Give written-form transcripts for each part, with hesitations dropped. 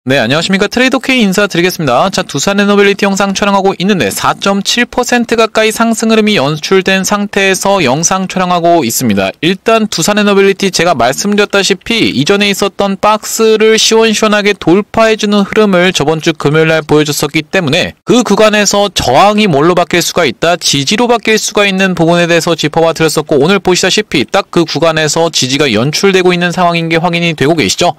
네, 안녕하십니까. 트레이더 K 인사드리겠습니다. 자, 두산 에너빌리티 영상 촬영하고 있는데 4.7% 가까이 상승 흐름이 연출된 상태에서 영상 촬영하고 있습니다. 일단 두산 에너빌리티 제가 말씀드렸다시피 이전에 있었던 박스를 시원시원하게 돌파해주는 흐름을 저번주 금요일날 보여줬었기 때문에 그 구간에서 저항이 뭘로 바뀔 수가 있다, 지지로 바뀔 수가 있는 부분에 대해서 짚어봐 드렸었고, 오늘 보시다시피 딱 그 구간에서 지지가 연출되고 있는 상황인 게 확인이 되고 계시죠?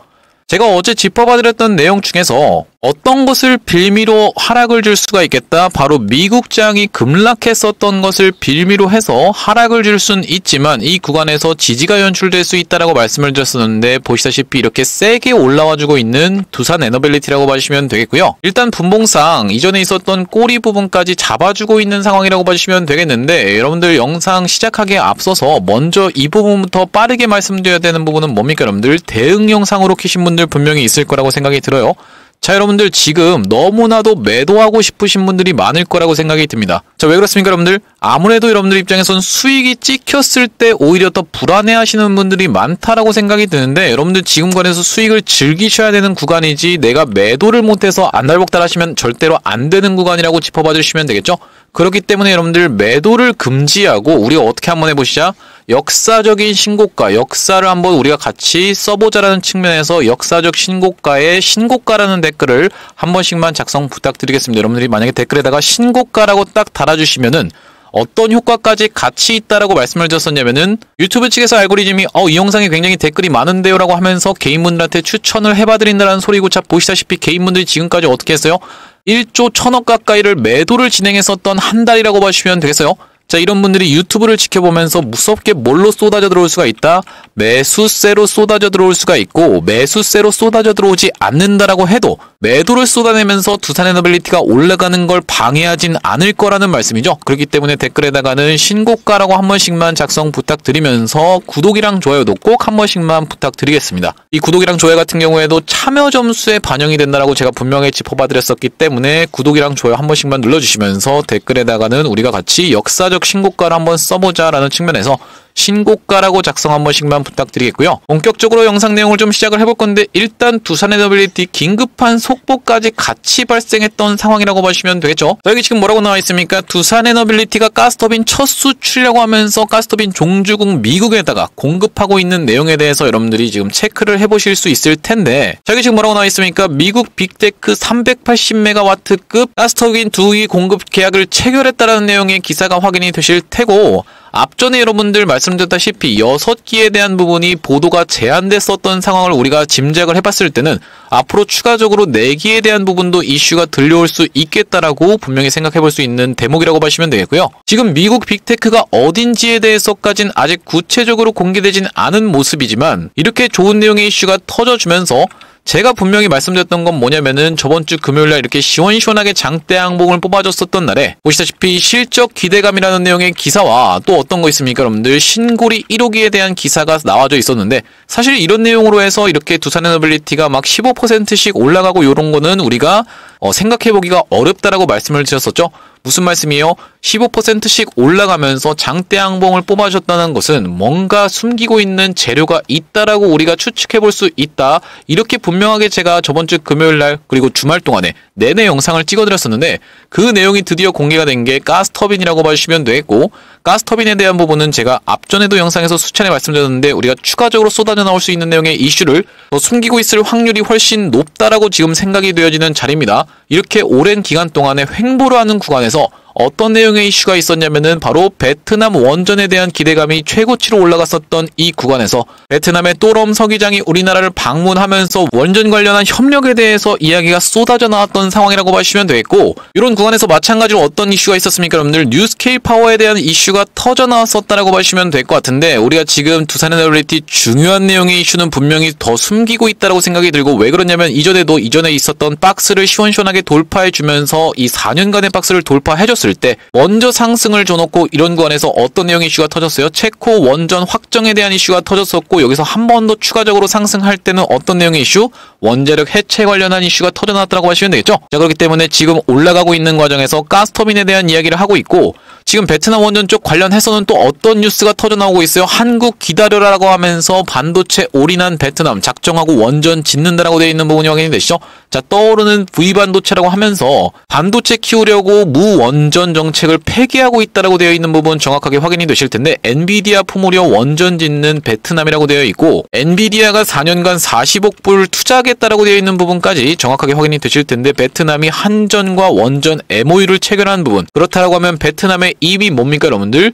제가 어제 짚어봐드렸던 내용 중에서 어떤 것을 빌미로 하락을 줄 수가 있겠다, 바로 미국장이 급락했었던 것을 빌미로 해서 하락을 줄 수는 있지만 이 구간에서 지지가 연출될 수 있다라고 말씀을 드렸었는데, 보시다시피 이렇게 세게 올라와주고 있는 두산 에너빌리티라고 봐주시면 되겠고요. 일단 분봉상 이전에 있었던 꼬리 부분까지 잡아주고 있는 상황이라고 봐주시면 되겠는데, 여러분들 영상 시작하기에 앞서서 먼저 이 부분부터 빠르게 말씀드려야 되는 부분은 뭡니까? 여러분들 대응 영상으로 키신 분들 분명히 있을 거라고 생각이 들어요. 자, 여러분들 지금 너무나도 매도하고 싶으신 분들이 많을 거라고 생각이 듭니다. 자, 왜 그렇습니까, 여러분들? 아무래도 여러분들 입장에선 수익이 찍혔을 때 오히려 더 불안해 하시는 분들이 많다라고 생각이 드는데, 여러분들 지금 관해서 수익을 즐기셔야 되는 구간이지 내가 매도를 못해서 안달복달 하시면 절대로 안 되는 구간이라고 짚어봐 주시면 되겠죠? 그렇기 때문에 여러분들 매도를 금지하고 우리가 어떻게 한번 해보시자. 역사적인 신고가, 역사를 한번 우리가 같이 써보자라는 측면에서 역사적 신고가에 신고가라는 댓글을 한 번씩만 작성 부탁드리겠습니다. 여러분들이 만약에 댓글에다가 신고가라고 딱 달아주시면은 어떤 효과까지 같이 있다라고 말씀을 드렸었냐면은 유튜브 측에서 알고리즘이 이 영상에 굉장히 댓글이 많은데요 라고 하면서 개인분들한테 추천을 해봐드린다는 소리고, 자, 보시다시피 개인분들이 지금까지 어떻게 했어요? 1조 1000억 가까이를 매도를 진행했었던 한 달이라고 봐주시면 되겠어요. 자, 이런 분들이 유튜브를 지켜보면서 무섭게 뭘로 쏟아져 들어올 수가 있다? 매수세로 쏟아져 들어올 수가 있고, 매수세로 쏟아져 들어오지 않는다라고 해도 매도를 쏟아내면서 두산 에너빌리티가 올라가는 걸 방해하진 않을 거라는 말씀이죠. 그렇기 때문에 댓글에다가는 신고가라고 한 번씩만 작성 부탁드리면서 구독이랑 좋아요도 꼭 한 번씩만 부탁드리겠습니다. 이 구독이랑 좋아요 같은 경우에도 참여 점수에 반영이 된다라고 제가 분명히 짚어봐 드렸었기 때문에 구독이랑 좋아요 한 번씩만 눌러주시면서 댓글에다가는 우리가 같이 역사적 신고가를 한번 써보자라는 측면에서 신고가라고 작성 한 번씩만 부탁드리겠고요. 본격적으로 영상 내용을 좀 시작을 해볼 건데, 일단 두산 에너빌리티 긴급한 속보까지 같이 발생했던 상황이라고 보시면 되겠죠. 자, 여기 지금 뭐라고 나와 있습니까? 두산 에너빌리티가 가스터빈 첫 수출이라고 하면서 가스터빈 종주국 미국에다가 공급하고 있는 내용에 대해서 여러분들이 지금 체크를 해보실 수 있을 텐데, 자, 여기 지금 뭐라고 나와 있습니까? 미국 빅테크 380메가와트급 가스터빈 2기 공급 계약을 체결했다라는 내용의 기사가 확인이 되실 테고, 앞전에 여러분들 말씀드렸다시피 6기에 대한 부분이 보도가 제한됐었던 상황을 우리가 짐작을 해봤을 때는 앞으로 추가적으로 4기에 대한 부분도 이슈가 들려올 수 있겠다라고 분명히 생각해볼 수 있는 대목이라고 보시면 되겠고요. 지금 미국 빅테크가 어딘지에 대해서까진 아직 구체적으로 공개되진 않은 모습이지만 이렇게 좋은 내용의 이슈가 터져주면서 제가 분명히 말씀드렸던 건 뭐냐면은 저번주 금요일날 이렇게 시원시원하게 장대 항봉을 뽑아줬었던 날에 보시다시피 실적 기대감이라는 내용의 기사와 또 어떤 거 있습니까? 여러분들 신고리 1호기에 대한 기사가 나와져 있었는데, 사실 이런 내용으로 해서 이렇게 두산 에너빌리티가 막 15%씩 올라가고 요런 거는 우리가 생각해보기가 어렵다라고 말씀을 드렸었죠. 무슨 말씀이에요? 15%씩 올라가면서 장대 항봉을 뽑아줬다는 것은 뭔가 숨기고 있는 재료가 있다라고 우리가 추측해볼 수 있다. 이렇게 분명하게 제가 저번주 금요일날 그리고 주말 동안에 내내 영상을 찍어드렸었는데, 그 내용이 드디어 공개가 된 게 가스터빈이라고 봐주시면 되겠고, 가스터빈에 대한 부분은 제가 앞전에도 영상에서 수차례 말씀드렸는데 우리가 추가적으로 쏟아져 나올 수 있는 내용의 이슈를 더 숨기고 있을 확률이 훨씬 높다라고 지금 생각이 되어지는 자리입니다. 이렇게 오랜 기간 동안에 횡보를 하는 구간에서 어떤 내용의 이슈가 있었냐면은 바로 베트남 원전에 대한 기대감이 최고치로 올라갔었던 이 구간에서 베트남의 또럼 서기장이 우리나라를 방문하면서 원전 관련한 협력에 대해서 이야기가 쏟아져 나왔던 상황이라고 보시면 되겠고, 이런 구간에서 마찬가지로 어떤 이슈가 있었습니까? 여러분들 뉴스케일 파워에 대한 이슈가 터져 나왔었다라고 보시면 될 것 같은데, 우리가 지금 두산 에너빌리티 중요한 내용의 이슈는 분명히 더 숨기고 있다라고 생각이 들고, 왜 그러냐면 이전에 있었던 박스를 시원시원하게 돌파해주면서 이 4년간의 박스를 돌파해줬었거든요. 줬을 때 먼저 상승을 줘놓고 이런 구간에서 어떤 내용의 이슈가 터졌어요? 체코 원전 확정에 대한 이슈가 터졌었고 여기서 한 번 더 추가적으로 상승할 때는 어떤 내용의 이슈? 원자력 해체 관련한 이슈가 터져나왔다고 하시면 되겠죠? 자, 그렇기 때문에 지금 올라가고 있는 과정에서 가스터빈에 대한 이야기를 하고 있고 지금 베트남 원전 쪽 관련해서는 또 어떤 뉴스가 터져나오고 있어요? 한국 기다려라라고 하면서 반도체 올인한 베트남 작정하고 원전 짓는다라고 되어 있는 부분이 확인이 되시죠? 자, 떠오르는 V반도체라고 하면서 반도체 키우려고 무원전 정책을 폐기하고 있다라고 되어 있는 부분 정확하게 확인이 되실 텐데 엔비디아 품으려 원전 짓는 베트남이라고 되어 있고 엔비디아가 4년간 40억 불 투자하겠다라고 되어 있는 부분까지 정확하게 확인이 되실 텐데 베트남이 한전과 원전 MOU를 체결한 부분 그렇다라고 하면 베트남의 입이 뭡니까 여러분들?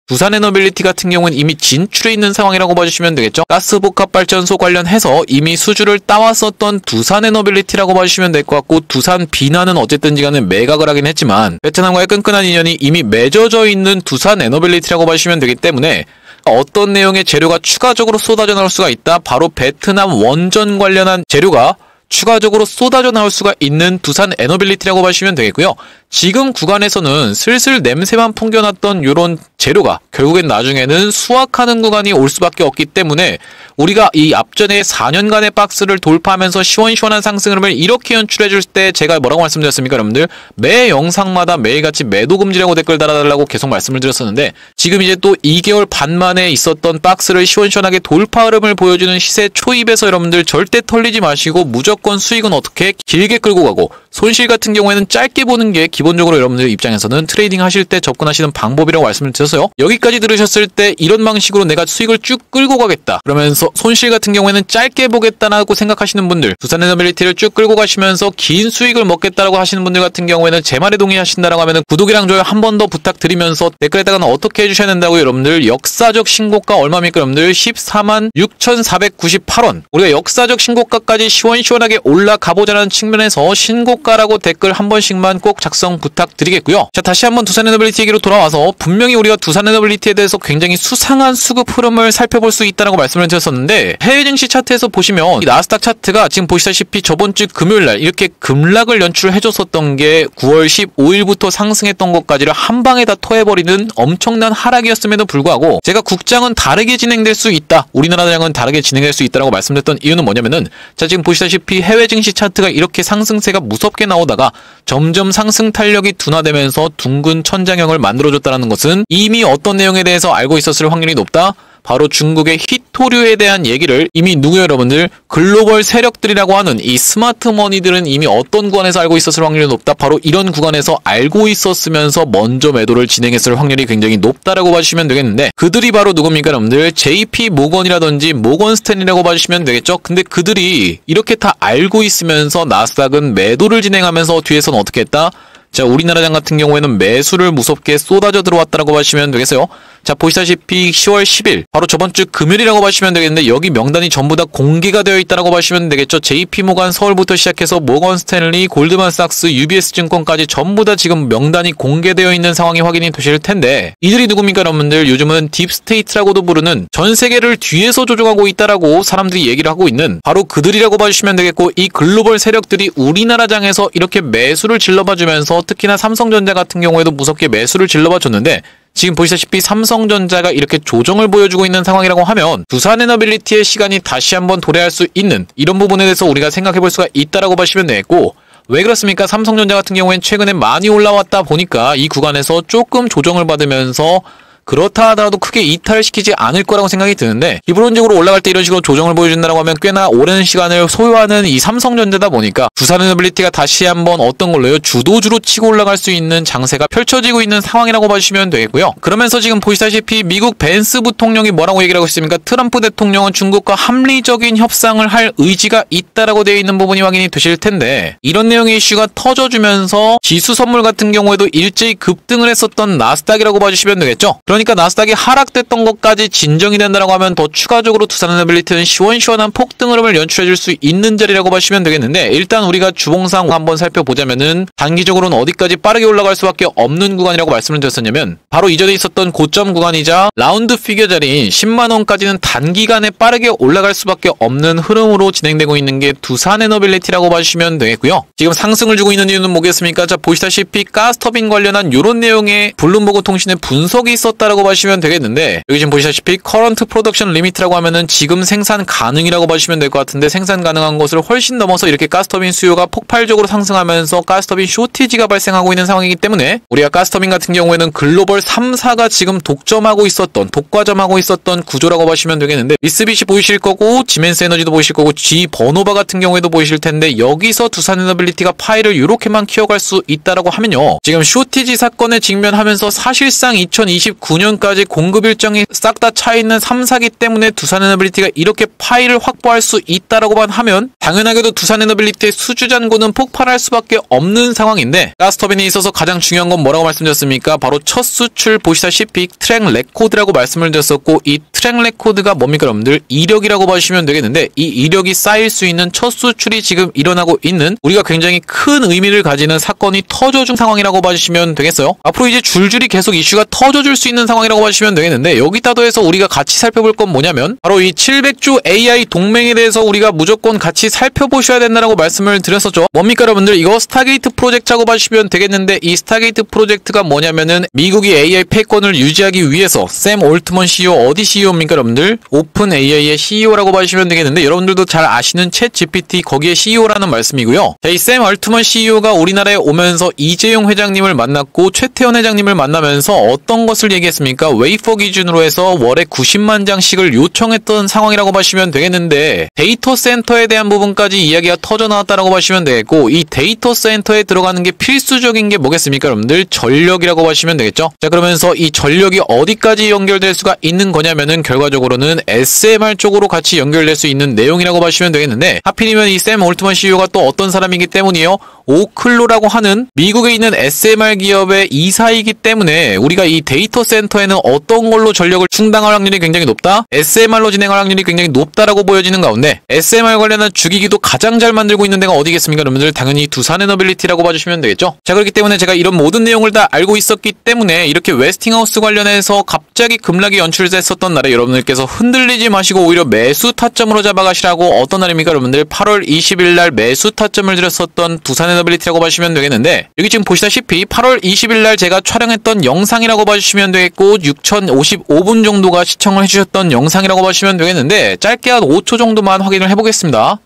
두산에너빌리티 같은 경우는 이미 진출해 있는 상황이라고 봐주시면 되겠죠. 가스복합발전소 관련해서 이미 수주를 따왔었던 두산에너빌리티라고 봐주시면 될 것 같고 두산 비나는 어쨌든지간에 매각을 하긴 했지만 베트남과의 끈끈한 인연이 이미 맺어져 있는 두산에너빌리티라고 봐주시면 되기 때문에 어떤 내용의 재료가 추가적으로 쏟아져 나올 수가 있다. 바로 베트남 원전 관련한 재료가 추가적으로 쏟아져 나올 수가 있는 두산 에너빌리티라고 보시면 되겠고요. 지금 구간에서는 슬슬 냄새만 풍겨났던 이런 재료가 결국엔 나중에는 수확하는 구간이 올 수밖에 없기 때문에 우리가 이 앞전에 4년간의 박스를 돌파하면서 시원시원한 상승 흐름을 이렇게 연출해줄 때 제가 뭐라고 말씀드렸습니까 여러분들? 매 영상마다 매일같이 매도 금지라고 댓글 달아달라고 계속 말씀을 드렸었는데 지금 이제 또 2개월 반 만에 있었던 박스를 시원시원하게 돌파 흐름을 보여주는 시세 초입에서 여러분들 절대 털리지 마시고 무조건 수익은 어떻게 길게 끌고 가고 손실 같은 경우에는 짧게 보는 게 기본적으로 여러분들 입장에서는 트레이딩 하실 때 접근하시는 방법이라고 말씀을 드렸어요. 여기까지 들으셨을 때 이런 방식으로 내가 수익을 쭉 끌고 가겠다 그러면서 손실 같은 경우에는 짧게 보겠다라고 생각하시는 분들 두산에너빌리티를 쭉 끌고 가시면서 긴 수익을 먹겠다라고 하시는 분들 같은 경우에는 제 말에 동의하신다라고 하면은 구독이랑 좋아요 한 번 더 부탁드리면서 댓글에다가는 어떻게 해주셔야 된다고 여러분들 역사적 신고가 얼마입니까 여러분들 146,498원 우리가 역사적 신고가까지 시원시원하게 올라가보자는 측면에서 신고가라고 댓글 한 번씩만 꼭 작성 부탁드리겠고요. 자, 다시 한번 두산에너빌리티 얘기로 돌아와서 분명히 우리가 두산에너빌리티에 대해서 굉장히 수상한 수급 흐름을 살펴볼 수 있다고 말씀을 드렸었는데 해외 증시 차트에서 보시면 이 나스닥 차트가 지금 보시다시피 저번 주 금요일날 이렇게 급락을 연출해줬었던 게 9월 15일부터 상승했던 것까지를 한 방에 다 토해버리는 엄청난 하락이었음에도 불구하고 제가 국장은 다르게 진행될 수 있다 우리나라랑은 다르게 진행될 수 있다고 말씀드렸던 이유는 뭐냐면은 자 지금 보시다시피 해외 증시 차트가 이렇게 상승세가 무섭게 나오다가 점점 상승 탄력이 둔화되면서 둥근 천장형을 만들어줬다는 것은 이미 어떤 내용에 대해서 알고 있었을 확률이 높다. 바로 중국의 희토류에 대한 얘기를 이미 누구 여러분들 글로벌 세력들이라고 하는 이 스마트 머니들은 이미 어떤 구간에서 알고 있었을 확률이 높다. 바로 이런 구간에서 알고 있었으면서 먼저 매도를 진행했을 확률이 굉장히 높다라고 봐주시면 되겠는데 그들이 바로 누굽니까 여러분들 JP 모건이라든지 모건 스탠리라고 봐주시면 되겠죠. 근데 그들이 이렇게 다 알고 있으면서 나스닥은 매도를 진행하면서 뒤에서는 어떻게 했다? 자, 우리나라장 같은 경우에는 매수를 무섭게 쏟아져 들어왔다라고 봐주시면 되겠어요. 자, 보시다시피 10월 10일 바로 저번 주 금요일이라고 봐주시면 되겠는데 여기 명단이 전부 다 공개가 되어 있다라고 봐주시면 되겠죠. JP모간 서울부터 시작해서 모건 스탠리, 골드만삭스, UBS 증권까지 전부 다 지금 명단이 공개되어 있는 상황이 확인이 되실 텐데 이들이 누굽니까 여러분들? 요즘은 딥스테이트라고도 부르는 전 세계를 뒤에서 조종하고 있다라고 사람들이 얘기를 하고 있는 바로 그들이라고 봐주시면 되겠고 이 글로벌 세력들이 우리나라장에서 이렇게 매수를 질러봐주면서 특히나 삼성전자 같은 경우에도 무섭게 매수를 질러봐줬는데 지금 보시다시피 삼성전자가 이렇게 조정을 보여주고 있는 상황이라고 하면 두산에너빌리티의 시간이 다시 한번 도래할 수 있는 이런 부분에 대해서 우리가 생각해 볼 수가 있다라고 보시면 되겠고 왜 그렇습니까? 삼성전자 같은 경우엔 최근에 많이 올라왔다 보니까 이 구간에서 조금 조정을 받으면서 그렇다 하더라도 크게 이탈시키지 않을 거라고 생각이 드는데 기본적으로 올라갈 때 이런 식으로 조정을 보여준다고 하면 꽤나 오랜 시간을 소요하는 이 삼성전자다 보니까 두산에너빌리티가 다시 한번 어떤 걸로요? 주도주로 치고 올라갈 수 있는 장세가 펼쳐지고 있는 상황이라고 봐주시면 되겠고요. 그러면서 지금 보시다시피 미국 벤스 부통령이 뭐라고 얘기를 하고 있습니까? 트럼프 대통령은 중국과 합리적인 협상을 할 의지가 있다라고 되어 있는 부분이 확인이 되실 텐데 이런 내용의 이슈가 터져주면서 지수 선물 같은 경우에도 일제히 급등을 했었던 나스닥이라고 봐주시면 되겠죠. 그러니까 나스닥이 하락됐던 것까지 진정이 된다라고 하면 더 추가적으로 두산에너빌리티는 시원시원한 폭등 흐름을 연출해줄 수 있는 자리라고 보시면 되겠는데, 일단 우리가 주봉상 한번 살펴보자면은 단기적으로는 어디까지 빠르게 올라갈 수밖에 없는 구간이라고 말씀을 드렸었냐면 바로 이전에 있었던 고점 구간이자 라운드 피겨 자리인 10만원까지는 단기간에 빠르게 올라갈 수밖에 없는 흐름으로 진행되고 있는 게 두산에너빌리티라고 보시면 되겠고요. 지금 상승을 주고 있는 이유는 뭐겠습니까? 자, 보시다시피 가스터빈 관련한 이런 내용의 블룸버그 통신의 분석이 있었다라고 보시면 되겠는데, 여기 지금 보시다시피 커런트 프로덕션 리미트라고 하면은 지금 생산 가능이라고 보시면 될 것 같은데, 생산 가능한 것을 훨씬 넘어서 이렇게 가스터빈 수요가 폭발적으로 상승하면서 가스터빈 쇼티지가 발생하고 있는 상황이기 때문에 우리가 가스터빈 같은 경우에는 글로벌 3사가 지금 독점하고 있었던, 독과점하고 있었던 구조라고 보시면 되겠는데, 미쓰비시 보이실 거고 지멘스 에너지도 보이실 거고 G 버노바 같은 경우에도 보이실 텐데, 여기서 두산에너빌리티가 파이를 이렇게만 키워갈 수 있다라고 하면요, 지금 쇼티지 사건에 직면하면서 사실상 2029년까지 공급 일정이 싹 다 차 있는 3사기 때문에 두산에너빌리티가 이렇게 파이를 확보할 수 있다라고만 하면 당연하게도 두산에너빌리티의 수주잔고는 폭발할 수밖에 없는 상황인데, 가스터빈에 있어서 가장 중요한 건 뭐라고 말씀드렸습니까? 바로 첫 수출 보시다시피 트랙 레코드라고 말씀을 드렸었고, 이 트랙 레코드가 뭡니까 여러분들? 이력이라고 보시면 되겠는데, 이 이력이 쌓일 수 있는 첫 수출이 지금 일어나고 있는, 우리가 굉장히 큰 의미를 가지는 사건이 터져준 상황이라고 봐주시면 되겠어요. 앞으로 이제 줄줄이 계속 이슈가 터져줄 수 있는 상황이라고 봐주시면 되겠는데, 여기다 더해서 우리가 같이 살펴볼 건 뭐냐면 바로 이 700조 AI 동맹에 대해서 우리가 무조건 같이 살펴보셔야 된다라고 말씀을 드렸었죠. 뭡니까 여러분들? 이거 스타게이트 프로젝트라고 봐주시면 되겠는데, 이 스타게이트 프로젝트가 뭐냐면은 미국이 AI 패권을 유지하기 위해서, 샘 올트먼 CEO 어디 CEO입니까 여러분들? 오픈 AI의 CEO라고 봐주시면 되겠는데, 여러분들도 잘 아시는 챗 GPT 거기에 CEO라는 말씀이고요. 자, 이 샘 올트먼 CEO가 우리나라에 오면서 이재용 회장님을 만났고 최태원 회장님을 만나면서 어떤 것을 얘기했습니까? 웨이퍼 기준으로 해서 월에 90만 장씩을 요청했던 상황이라고 보시면 되겠는데, 데이터 센터에 대한 부분까지 이야기가 터져 나왔다라고 보시면 되겠고, 이 데이터 센터에 들어가는 게 필수적인 게 뭐겠습니까 여러분들? 전력이라고 보시면 되겠죠. 자, 그러면서 이 전력이 어디까지 연결될 수가 있는 거냐면은 결과적으로는 SMR 쪽으로 같이 연결될 수 있는 내용이라고 보시면 되겠는데, 하필이면 이 샘 올트먼 CEO가 또 어떤 사람이기 때문이에요? 오클로라고 하는 미국에 있는 SMR 기업의 이사이기 때문에 우리가 이 데이터 센터에는 어떤 걸로 전력을 충당할 확률이 굉장히 높다? SMR로 진행할 확률이 굉장히 높다라고 보여지는 가운데, SMR 관련한 주기기도 가장 잘 만들고 있는 데가 어디겠습니까 여러분들? 당연히 두산에너빌리티라고 봐주시면 되겠죠. 자, 그렇기 때문에 제가 이런 모든 내용을 다 알고 있었기 때문에 이렇게 웨스팅하우스 관련해서 갑자기 급락이 연출됐었던 날에 여러분들께서 흔들리지 마시고 오히려 매수 타점으로 잡아가시라고, 어떤 날입니까 여러분들? 8월 20일 날 매수 타점을 드렸었던 두산에너빌리티라고 봐주시면 되겠는데, 여기 지금 보시다시피 8월 20일 날 제가 촬영했던 영상이라고 봐주시면 되겠고, 6055분 정도가 시청을 해주셨던 영상이라고 봐주시면 되겠는데, 짧게 한 5초 정도만 확인을 해보겠습니다.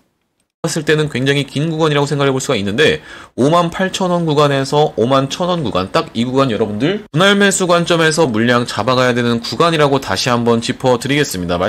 봤을 때는 굉장히 긴 구간이라고 생각해 볼 수가 있는데, 58,000원 구간에서 51,000원 구간, 딱 이 구간 여러분들 분할 매수 관점에서 물량 잡아가야 되는 구간이라고 다시 한번 짚어드리겠습니다.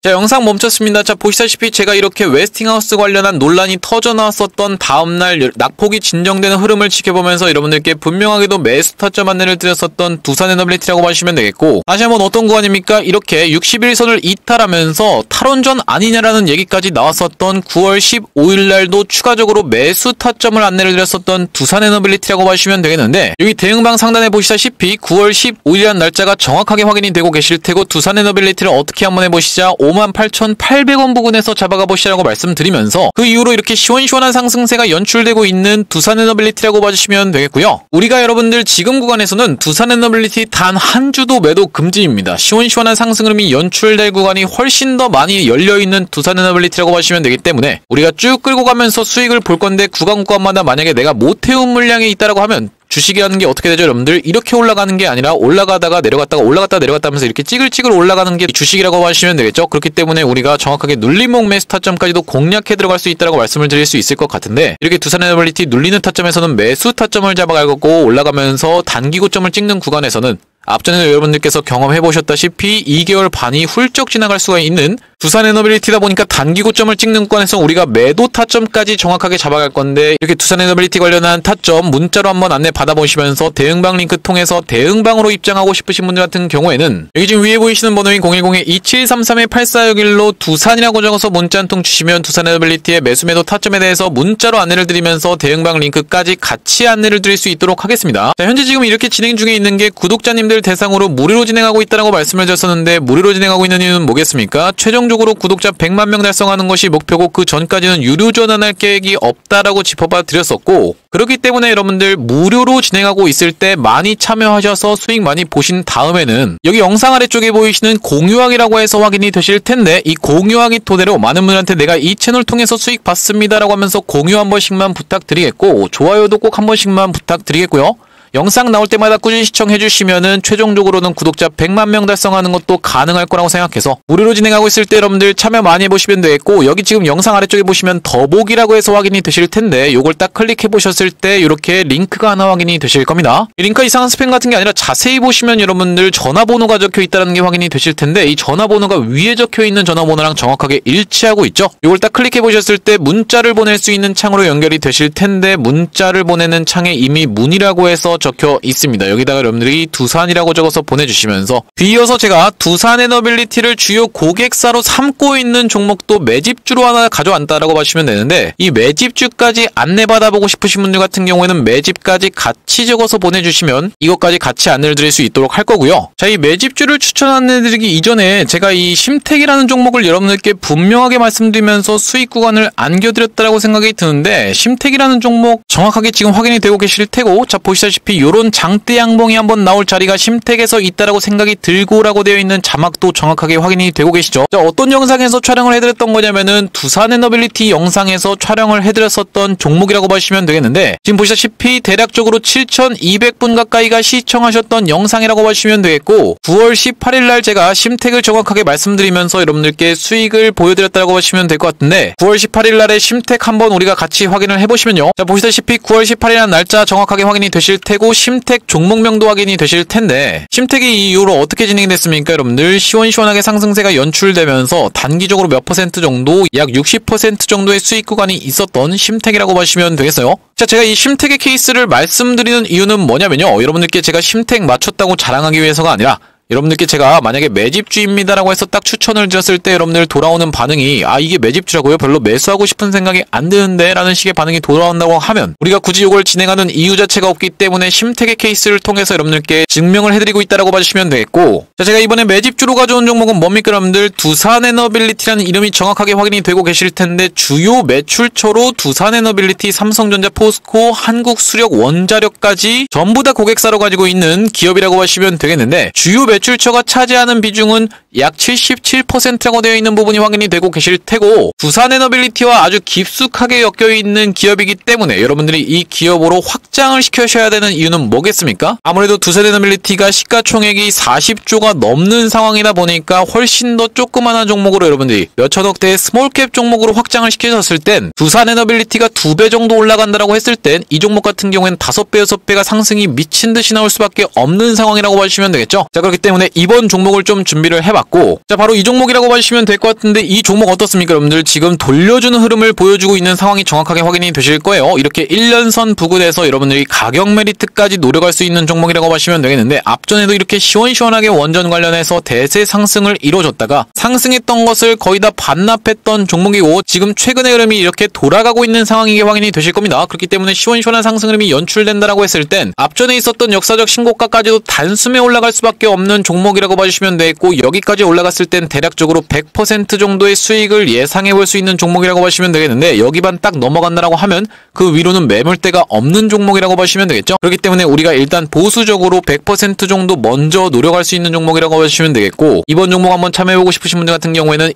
자, 영상 멈췄습니다. 자, 보시다시피 제가 이렇게 웨스팅하우스 관련한 논란이 터져 나왔었던 다음날 낙폭이 진정되는 흐름을 지켜보면서 여러분들께 분명하게도 매수 타점 안내를 드렸었던 두산에너빌리티라고 보시면 되겠고, 다시 한번 어떤 구간입니까? 이렇게 61선을 이탈하면서 탈원전 아니냐라는 얘기까지 나왔었던 9월 15일 날도 추가적으로 매수 타점을 안내를 드렸었던 두산에너빌리티라고 보시면 되겠는데, 여기 대응방 상단에 보시다시피 9월 15일이라는 날짜가 정확하게 확인이 되고 계실 테고, 두산에너빌리티를 어떻게 한번 해보시자 58,800원 부근에서 잡아가 보시라고 말씀드리면서, 그 이후로 이렇게 시원시원한 상승세가 연출되고 있는 두산에너빌리티라고 봐주시면 되겠고요. 우리가 여러분들 지금 구간에서는 두산에너빌리티 단 한 주도 매도 금지입니다. 시원시원한 상승 흐름이 연출될 구간이 훨씬 더 많이 열려있는 두산에너빌리티라고 봐주시면 되기 때문에 우리가 쭉 끌고 가면서 수익을 볼 건데, 구간마다 만약에 내가 못 태운 물량이 있다라고 하면 주식이라는 게 어떻게 되죠 여러분들? 이렇게 올라가는 게 아니라 올라가다가 내려갔다가 올라갔다 내려갔다 하면서 이렇게 찌글찌글 올라가는 게 주식이라고 하시면 되겠죠. 그렇기 때문에 우리가 정확하게 눌림목 매수 타점까지도 공략해 들어갈 수 있다라고 말씀을 드릴 수 있을 것 같은데, 이렇게 두산에너빌리티 눌리는 타점에서는 매수 타점을 잡아가고 올라가면서 단기 고점을 찍는 구간에서는 앞전에 여러분들께서 경험해보셨다시피 2개월 반이 훌쩍 지나갈 수가 있는 두산에너빌리티다 보니까 단기 고점을 찍는 구간에서 우리가 매도 타점까지 정확하게 잡아갈 건데, 이렇게 두산에너빌리티 관련한 타점 문자로 한번 안내 받아보시면서 대응방 링크 통해서 대응방으로 입장하고 싶으신 분들 같은 경우에는 여기 지금 위에 보이시는 번호인 010-2733-8461로 두산이라고 적어서 문자 한 통 주시면 두산에너빌리티의 매수 매도 타점에 대해서 문자로 안내를 드리면서 대응방 링크까지 같이 안내를 드릴 수 있도록 하겠습니다. 자, 현재 지금 이렇게 진행 중에 있는 게 구독자님들 구독자분들 대상으로 무료로 진행하고 있다고 말씀을 드렸었는데 무료로 진행하고 있는 이유는 뭐겠습니까? 최종적으로 구독자 100만 명 달성하는 것이 목표고 그 전까지는 유료 전환할 계획이 없다라고 짚어봐 드렸었고 그렇기 때문에 여러분들 무료로 진행하고 있을 때 많이 참여하셔서 수익 많이 보신 다음에는 여기 영상 아래쪽에 보이시는 공유하기라고 해서 확인이 되실 텐데 이 공유하기 토대로 많은 분들한테 내가 이 채널 통해서 수익 봤습니다라고 하면서 공유 한 번씩만 부탁드리겠고 좋아요도 꼭 한 번씩만 부탁드리겠고요. 영상 나올 때마다 꾸준히 시청해주시면은 최종적으로는 구독자 100만 명 달성하는 것도 가능할 거라고 생각해서 무료로 진행하고 있을 때 여러분들 참여 많이 해보시면 되겠고 여기 지금 영상 아래쪽에 보시면 더보기라고 해서 확인이 되실 텐데 요걸 딱 클릭해 보셨을 때 이렇게 링크가 하나 확인이 되실 겁니다. 이 링크가 이상한 스팸 같은 게 아니라 자세히 보시면 여러분들 전화번호가 적혀 있다는 게 확인이 되실 텐데 이 전화번호가 위에 적혀 있는 전화번호랑 정확하게 일치하고 있죠. 요걸 딱 클릭해 보셨을 때 문자를 보낼 수 있는 창으로 연결이 되실 텐데 문자를 보내는 창에 이미 문의라고 해서 적혀 있습니다. 여기다가 여러분들이 두산이라고 적어서 보내주시면서 뒤이어서 제가 두산 에너빌리티를 주요 고객사로 삼고 있는 종목도 매집주로 하나 가져왔다라고 봐주시면 되는데 이 매집주까지 안내받아보고 싶으신 분들 같은 경우에는 매집까지 같이 적어서 보내주시면 이것까지 같이 안내를 드릴 수 있도록 할 거고요. 자, 이 매집주를 추천 안내드리기 이전에 제가 이 심택이라는 종목을 여러분들께 분명하게 말씀드리면서 수익 구간을 안겨드렸다라고 생각이 드는데 심택이라는 종목 정확하게 지금 확인이 되고 계실 테고 자 보시다시피 요런 장대 양봉이 한번 나올 자리가 심택에서 있다라고 생각이 들고라고 되어 있는 자막도 정확하게 확인이 되고 계시죠. 자, 어떤 영상에서 촬영을 해드렸던 거냐면은 두산 에너빌리티 영상에서 촬영을 해드렸었던 종목이라고 보시면 되겠는데 지금 보시다시피 대략적으로 7,200분 가까이가 시청하셨던 영상이라고 보시면 되겠고 9월 18일 날 제가 심택을 정확하게 말씀드리면서 여러분들께 수익을 보여드렸다고 보시면 될 것 같은데 9월 18일 날에 심택 한번 우리가 같이 확인을 해보시면요. 자, 보시다시피 9월 18일이라는 날짜 정확하게 확인이 되실 테고 심택 종목명도 확인이 되실 텐데 심택이 이 이후로 어떻게 진행이 됐습니까? 여러분들 시원시원하게 상승세가 연출되면서 단기적으로 몇 퍼센트 정도 약 60% 정도의 수익 구간이 있었던 심택이라고 보시면 되겠어요. 자, 제가 이 심택의 케이스를 말씀드리는 이유는 뭐냐면요. 여러분들께 제가 심택 맞췄다고 자랑하기 위해서가 아니라 여러분들께 제가 만약에 매집주입니다라고 해서 딱 추천을 드렸을 때 여러분들 돌아오는 반응이 아 이게 매집주라고요? 별로 매수하고 싶은 생각이 안 드는데 라는 식의 반응이 돌아온다고 하면 우리가 굳이 이걸 진행하는 이유 자체가 없기 때문에 심택의 케이스를 통해서 여러분들께 증명을 해드리고 있다라고 봐주시면 되겠고 자 제가 이번에 매집주로 가져온 종목은 뭡니까 여러분들 두산에너빌리티라는 이름이 정확하게 확인이 되고 계실 텐데 주요 매출처로 두산에너빌리티, 삼성전자, 포스코, 한국수력, 원자력까지 전부 다 고객사로 가지고 있는 기업이라고 보시면 되겠는데 주요 매출처가 차지하는 비중은 약 77%라고 되어 있는 부분이 확인이 되고 계실 테고 두산에너빌리티와 아주 깊숙하게 엮여있는 기업이기 때문에 여러분들이 이 기업으로 확장을 시켜셔야 되는 이유는 뭐겠습니까? 아무래도 두산에너빌리티가 시가총액이 40조가 넘는 상황이다 보니까 훨씬 더 조그만한 종목으로 여러분들이 몇천억대의 스몰캡 종목으로 확장을 시키셨을 땐 두산에너빌리티가 2배 정도 올라간다라고 했을 땐 이 종목 같은 경우에는 5배, 6배가 상승이 미친 듯이 나올 수밖에 없는 상황이라고 봐주시면 되겠죠? 자, 그렇기 때문에 이번 종목을 좀 준비를 해봤고 자 바로 이 종목이라고 봐주시면 될 것 같은데 이 종목 어떻습니까 여러분들? 지금 돌려주는 흐름을 보여주고 있는 상황이 정확하게 확인이 되실 거예요. 이렇게 1년선 부근에서 여러분들이 가격 메리트까지 노려갈 수 있는 종목이라고 보시면 되겠는데 앞전에도 이렇게 시원시원하게 원전 관련해서 대세 상승을 이뤄줬다가 상승했던 것을 거의 다 반납했던 종목이고 지금 최근의 흐름이 이렇게 돌아가고 있는 상황이게 확인이 되실 겁니다. 그렇기 때문에 시원시원한 상승 흐름이 연출된다라고 했을 땐 앞전에 있었던 역사적 신고가까지도 단숨에 올라갈 수밖에 없는 종목이라고 봐주시면 되겠고 여기까지 올라갔을 땐 대략적으로 100% 정도의 수익을 예상해 볼 수 있는 종목이라고 보시면 되겠는데 여기만 딱 넘어간다라고 하면 그 위로는 매물대가 없는 종목이라고 보시면 되겠죠. 그렇기 때문에 우리가 일단 보수적으로 100% 정도 먼저 노려갈 수 있는 종목이라고 보시면 되겠고 이번 종목 한번 참여해보고 싶으신 분들 같은 경우에는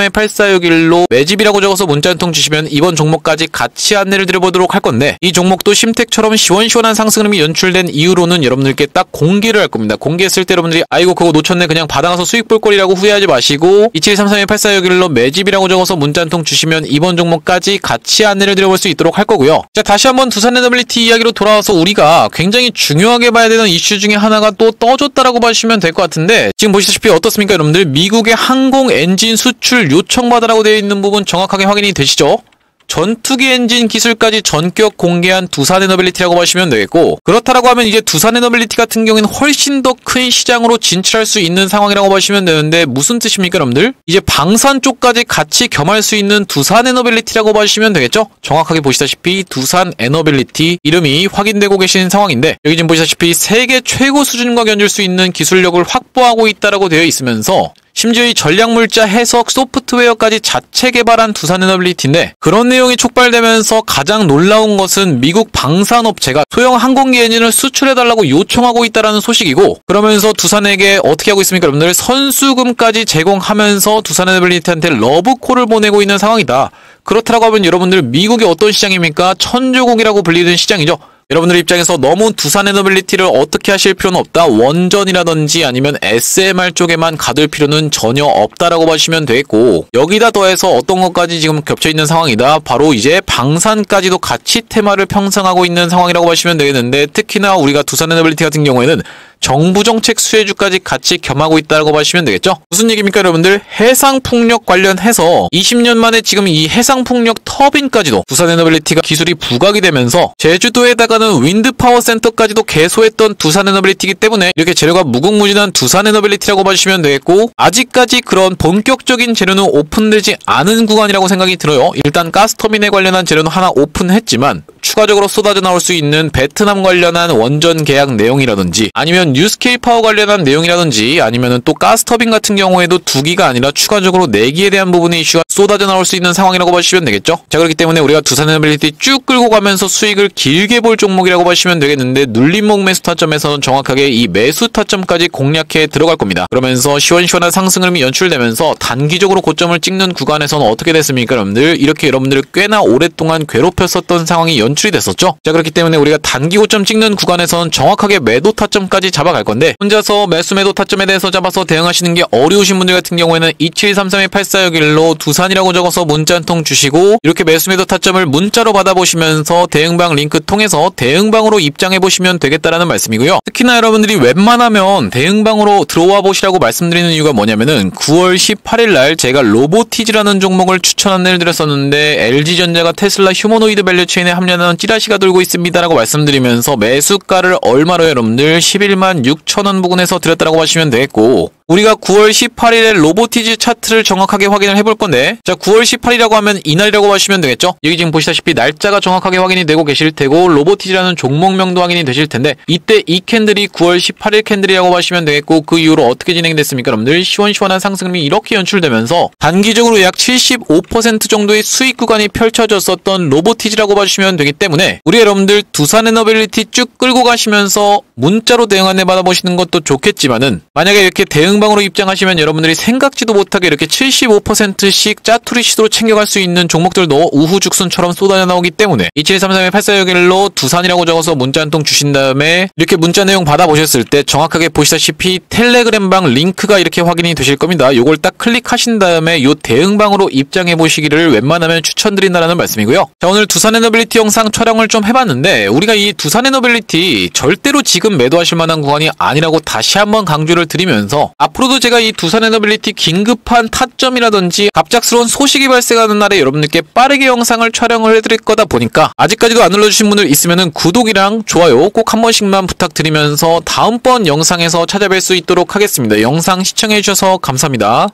2733-8461로 매집이라고 적어서 문자 한 통 주시면 이번 종목까지 같이 안내를 드려보도록 할 건데 이 종목도 심택처럼 시원시원한 상승 흐름이 연출된 이후로는 여러분들께 딱 공개를 할 겁니다. 공개했을 때 여러분들이 아이고 그거 놓쳤네 그냥 받아가서 수익 볼 거리라고 후회하지 마시고 2733-8461로 매집이라고 적어서 문자 한 통 주시면 이번 종목까지 같이 안내를 드려볼 수 있도록 할 거고요. 자 다시 한번 두산에너빌리티 이야기로 돌아와서 우리가 굉장히 중요하게 봐야 되는 이슈 중에 하나가 또 떠줬다라고 봐주시면 될 것 같은데 지금 보시다시피 어떻습니까 여러분들? 미국의 항공 엔진 수출 요청받아라고 되어 있는 부분 정확하게 확인이 되시죠? 전투기 엔진 기술까지 전격 공개한 두산 에너빌리티라고 보시면 되겠고, 그렇다라고 하면 이제 두산 에너빌리티 같은 경우에는 훨씬 더 큰 시장으로 진출할 수 있는 상황이라고 보시면 되는데, 무슨 뜻입니까 여러분들? 이제 방산 쪽까지 같이 겸할 수 있는 두산 에너빌리티라고 보시면 되겠죠? 정확하게 보시다시피 두산 에너빌리티 이름이 확인되고 계신 상황인데, 여기 지금 보시다시피 세계 최고 수준과 견줄 수 있는 기술력을 확보하고 있다라고 되어 있으면서, 심지어 이 전략물자 해석 소프트웨어까지 자체 개발한 두산 에너빌리티인데, 그런 내용이 촉발되면서 가장 놀라운 것은 미국 방산업체가 소형 항공기 엔진을 수출해달라고 요청하고 있다는 소식이고, 그러면서 두산에게 어떻게 하고 있습니까 여러분들? 선수금까지 제공하면서 두산 에너빌리티한테 러브콜을 보내고 있는 상황이다. 그렇다고 하면 여러분들 미국이 어떤 시장입니까? 천조국이라고 불리는 시장이죠. 여러분들 입장에서 너무 두산 에너빌리티를 어떻게 하실 필요는 없다. 원전이라든지 아니면 SMR 쪽에만 가둘 필요는 전혀 없다라고 보시면 되겠고, 여기다 더해서 어떤 것까지 지금 겹쳐있는 상황이다. 바로 이제 방산까지도 같이 테마를 형성하고 있는 상황이라고 보시면 되겠는데, 특히나 우리가 두산 에너빌리티 같은 경우에는 정부 정책 수혜주까지 같이 겸하고 있다고 보시면 되겠죠? 무슨 얘기입니까 여러분들? 해상풍력 관련해서 20년 만에 지금 이 해상풍력 터빈까지도 두산 에너빌리티가 기술이 부각이 되면서, 제주도에다가는 윈드파워 센터까지도 개소했던 두산 에너빌리티이기 때문에 이렇게 재료가 무궁무진한 두산 에너빌리티라고 보시면 되겠고, 아직까지 그런 본격적인 재료는 오픈되지 않은 구간이라고 생각이 들어요. 일단 가스터빈에 관련한 재료는 하나 오픈했지만, 추가적으로 쏟아져 나올 수 있는 베트남 관련한 원전 계약 내용이라든지, 아니면 뉴스케일 파워 관련한 내용이라든지, 아니면은 또 가스터빈 같은 경우에도 2기가 아니라 추가적으로 4기에 대한 부분의 이슈가 쏟아져 나올 수 있는 상황이라고 보시면 되겠죠. 자, 그렇기 때문에 우리가 두산 에너빌리티 쭉 끌고 가면서 수익을 길게 볼 종목이라고 보시면 되겠는데, 눌림목 매수 타점에서는 정확하게 이 매수 타점까지 공략해 들어갈 겁니다. 그러면서 시원시원한 상승 흐름이 연출되면서 단기적으로 고점을 찍는 구간에서는 어떻게 됐습니까 여러분들? 이렇게 여러분들을 꽤나 오랫동안 괴롭혔었던 상황이 연출이 됐었죠. 자, 그렇기 때문에 우리가 단기 고점 찍는 구간에서는 정확하게 매도 타점까지 잡아갈 건데, 혼자서 매수 매도 타점에 대해서 잡아서 대응하시는 게 어려우신 분들 같은 경우에는 2733-8461로 두산이라고 적어서 문자 한 통 주시고, 이렇게 매수 매도 타점을 문자로 받아보시면서 대응방 링크 통해서 대응방으로 입장해 보시면 되겠다라는 말씀이고요. 특히나 여러분들이 웬만하면 대응방으로 들어와 보시라고 말씀드리는 이유가 뭐냐면은, 9월 18일 날 제가 로보티즈라는 종목을 추천 안내를 드렸었는데, LG전자가 테슬라 휴머노이드 밸류체인에 합류하는 찌라시가 돌고 있습니다라고 말씀드리면서 매수가를 얼마로 여러분들 11만 6천원 부근에서 드렸다라고 하시면 되겠고, 우리가 9월 18일에 로보티즈 차트를 정확하게 확인을 해볼 건데, 자, 9월 18일이라고 하면 이날이라고 하시면 되겠죠? 여기 지금 보시다시피 날짜가 정확하게 확인이 되고 계실 테고, 로보티즈라는 종목명도 확인이 되실 텐데, 이때 이 캔들이 9월 18일 캔들이라고 하시면 되겠고, 그 이후로 어떻게 진행됐습니까 여러분들? 시원시원한 상승률이 이렇게 연출되면서 단기적으로 약 75% 정도의 수익 구간이 펼쳐졌었던 로보티즈라고 봐주시면 되기 때문에, 우리 여러분들 두산 에너빌리티 쭉 끌고 가시면서 문자로 대응 안내 받아보시는 것도 좋겠지만은, 만약에 이렇게 대응방으로 입장하시면 여러분들이 생각지도 못하게 이렇게 75%씩 짜투리 시도로 챙겨갈 수 있는 종목들도 우후죽순처럼 쏟아져 나오기 때문에, 2733-8461로 두산이라고 적어서 문자 한 통 주신 다음에 이렇게 문자 내용 받아보셨을 때 정확하게 보시다시피 텔레그램방 링크가 이렇게 확인이 되실 겁니다. 요걸 딱 클릭하신 다음에 요 대응방으로 입장해 보시기를 웬만하면 추천드린다는 말씀이고요. 자, 오늘 두산 에너빌리티 영상 촬영을 좀 해봤는데, 우리가 이 두산 에너빌리티 절대로 지금 매도하실 만한 구간이 아니라고 다시 한번 강조를 드리면서, 앞으로도 제가 이 두산 에너빌리티 긴급한 타점이라든지 갑작스러운 소식이 발생하는 날에 여러분들께 빠르게 영상을 촬영을 해드릴 거다 보니까, 아직까지도 안 눌러주신 분들 있으면은 구독이랑 좋아요 꼭 한 번씩만 부탁드리면서 다음번 영상에서 찾아뵐 수 있도록 하겠습니다. 영상 시청해주셔서 감사합니다.